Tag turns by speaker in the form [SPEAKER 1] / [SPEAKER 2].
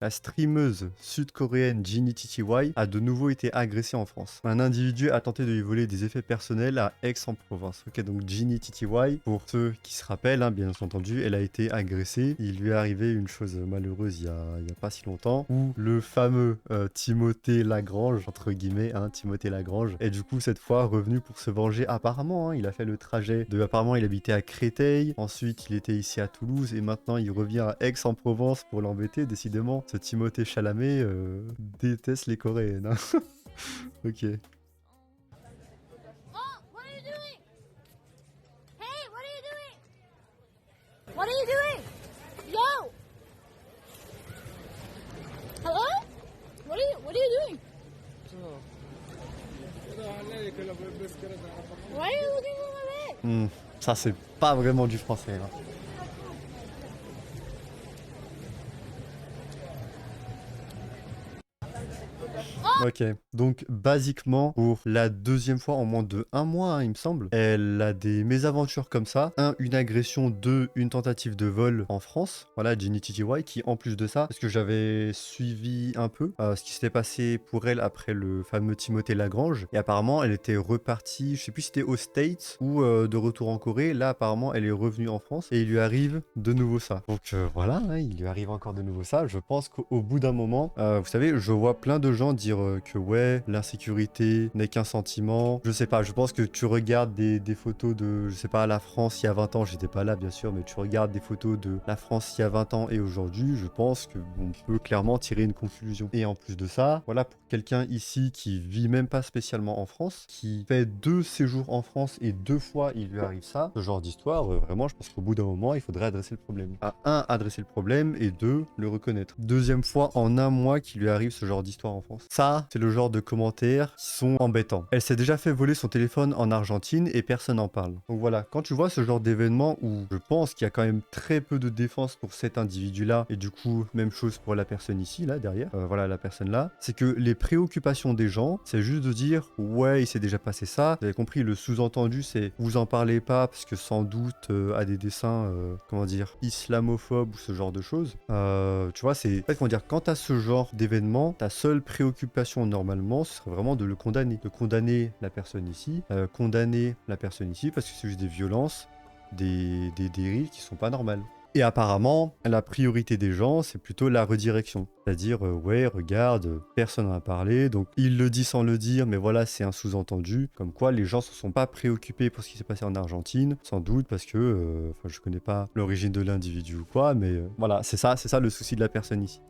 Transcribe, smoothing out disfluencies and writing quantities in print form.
[SPEAKER 1] La streameuse sud-coréenne Ginny TTY a de nouveau été agressée en France. Un individu a tenté de lui voler des effets personnels à Aix-en-Provence. Ok, donc Ginny TTY, pour ceux qui se rappellent, hein, bien entendu, elle a été agressée. Il lui est arrivé une chose malheureuse il y a pas si longtemps, où le fameux Timothée Lagrange, entre guillemets, hein, Timothée Lagrange, est du coup cette fois revenu pour se venger apparemment. Hein, il a fait le trajet de... Apparemment, il habitait à Créteil, ensuite il était ici à Toulouse, et maintenant il revient à Aix-en-Provence pour l'embêter. Décidément, ce Timothée Chalamet déteste les Coréennes. Hein. Ok.
[SPEAKER 2] Oh, what are you doing? Hey, what are you doing? What are you doing? Yo! Hello? What are you doing? Why are you looking for my bag?
[SPEAKER 1] Ça, c'est pas vraiment du français. Là. Ok, donc basiquement, pour la deuxième fois en moins de un mois, hein, il me semble, elle a des mésaventures comme ça. Un, une agression. Deux, une tentative de vol en France. Voilà, Ginny TTY, qui en plus de ça, parce que j'avais suivi un peu ce qui s'était passé pour elle après le fameux Timothée Lagrange. Et apparemment, elle était repartie, je sais plus si c'était aux States ou de retour en Corée. Là, apparemment, elle est revenue en France et il lui arrive de nouveau ça. Donc voilà, hein, il lui arrive encore de nouveau ça. Je pense qu'au bout d'un moment, vous savez, je vois plein de gens dire que ouais, l'insécurité n'est qu'un sentiment. Je sais pas, je pense que tu regardes des photos de, je sais pas, la France il y a 20 ans, j'étais pas là bien sûr, mais tu regardes des photos de la France il y a 20 ans et aujourd'hui, je pense qu'on peut clairement tirer une conclusion. Et en plus de ça, voilà, pour quelqu'un ici qui vit même pas spécialement en France, qui fait 2 séjours en France et 2 fois il lui arrive ça, ce genre d'histoire, vraiment, je pense qu'au bout d'un moment, il faudrait adresser le problème. À un, adresser le problème et deux, le reconnaître. Deuxième fois en un mois qu'il lui arrive ce genre d'histoire en France. Ça, c'est le genre de commentaires qui sont embêtants. Elle s'est déjà fait voler son téléphone en Argentine et personne n'en parle. Donc voilà, quand tu vois ce genre d'événement où je pense qu'il y a quand même très peu de défense pour cet individu-là, et du coup, même chose pour la personne ici, là, derrière, voilà, la personne là, c'est que les préoccupations des gens, c'est juste de dire, ouais, il s'est déjà passé ça. Vous avez compris, le sous-entendu, c'est, vous en parlez pas parce que sans doute à des dessins, comment dire, islamophobes ou ce genre de choses. Tu vois, c'est, en fait, comment dire, quand t'as ce genre d'événement, ta seule préoccupation normalement, ce serait vraiment de le condamner. De condamner la personne ici, parce que c'est juste des violences, des dérives qui sont pas normales. Et apparemment, la priorité des gens, c'est plutôt la redirection. C'est-à-dire, ouais, regarde, personne n'en a parlé, donc il le dit sans le dire, mais voilà, c'est un sous-entendu. Comme quoi, les gens ne se sont pas préoccupés pour ce qui s'est passé en Argentine, sans doute parce que, enfin, je connais pas l'origine de l'individu ou quoi, mais voilà, c'est ça le souci de la personne ici.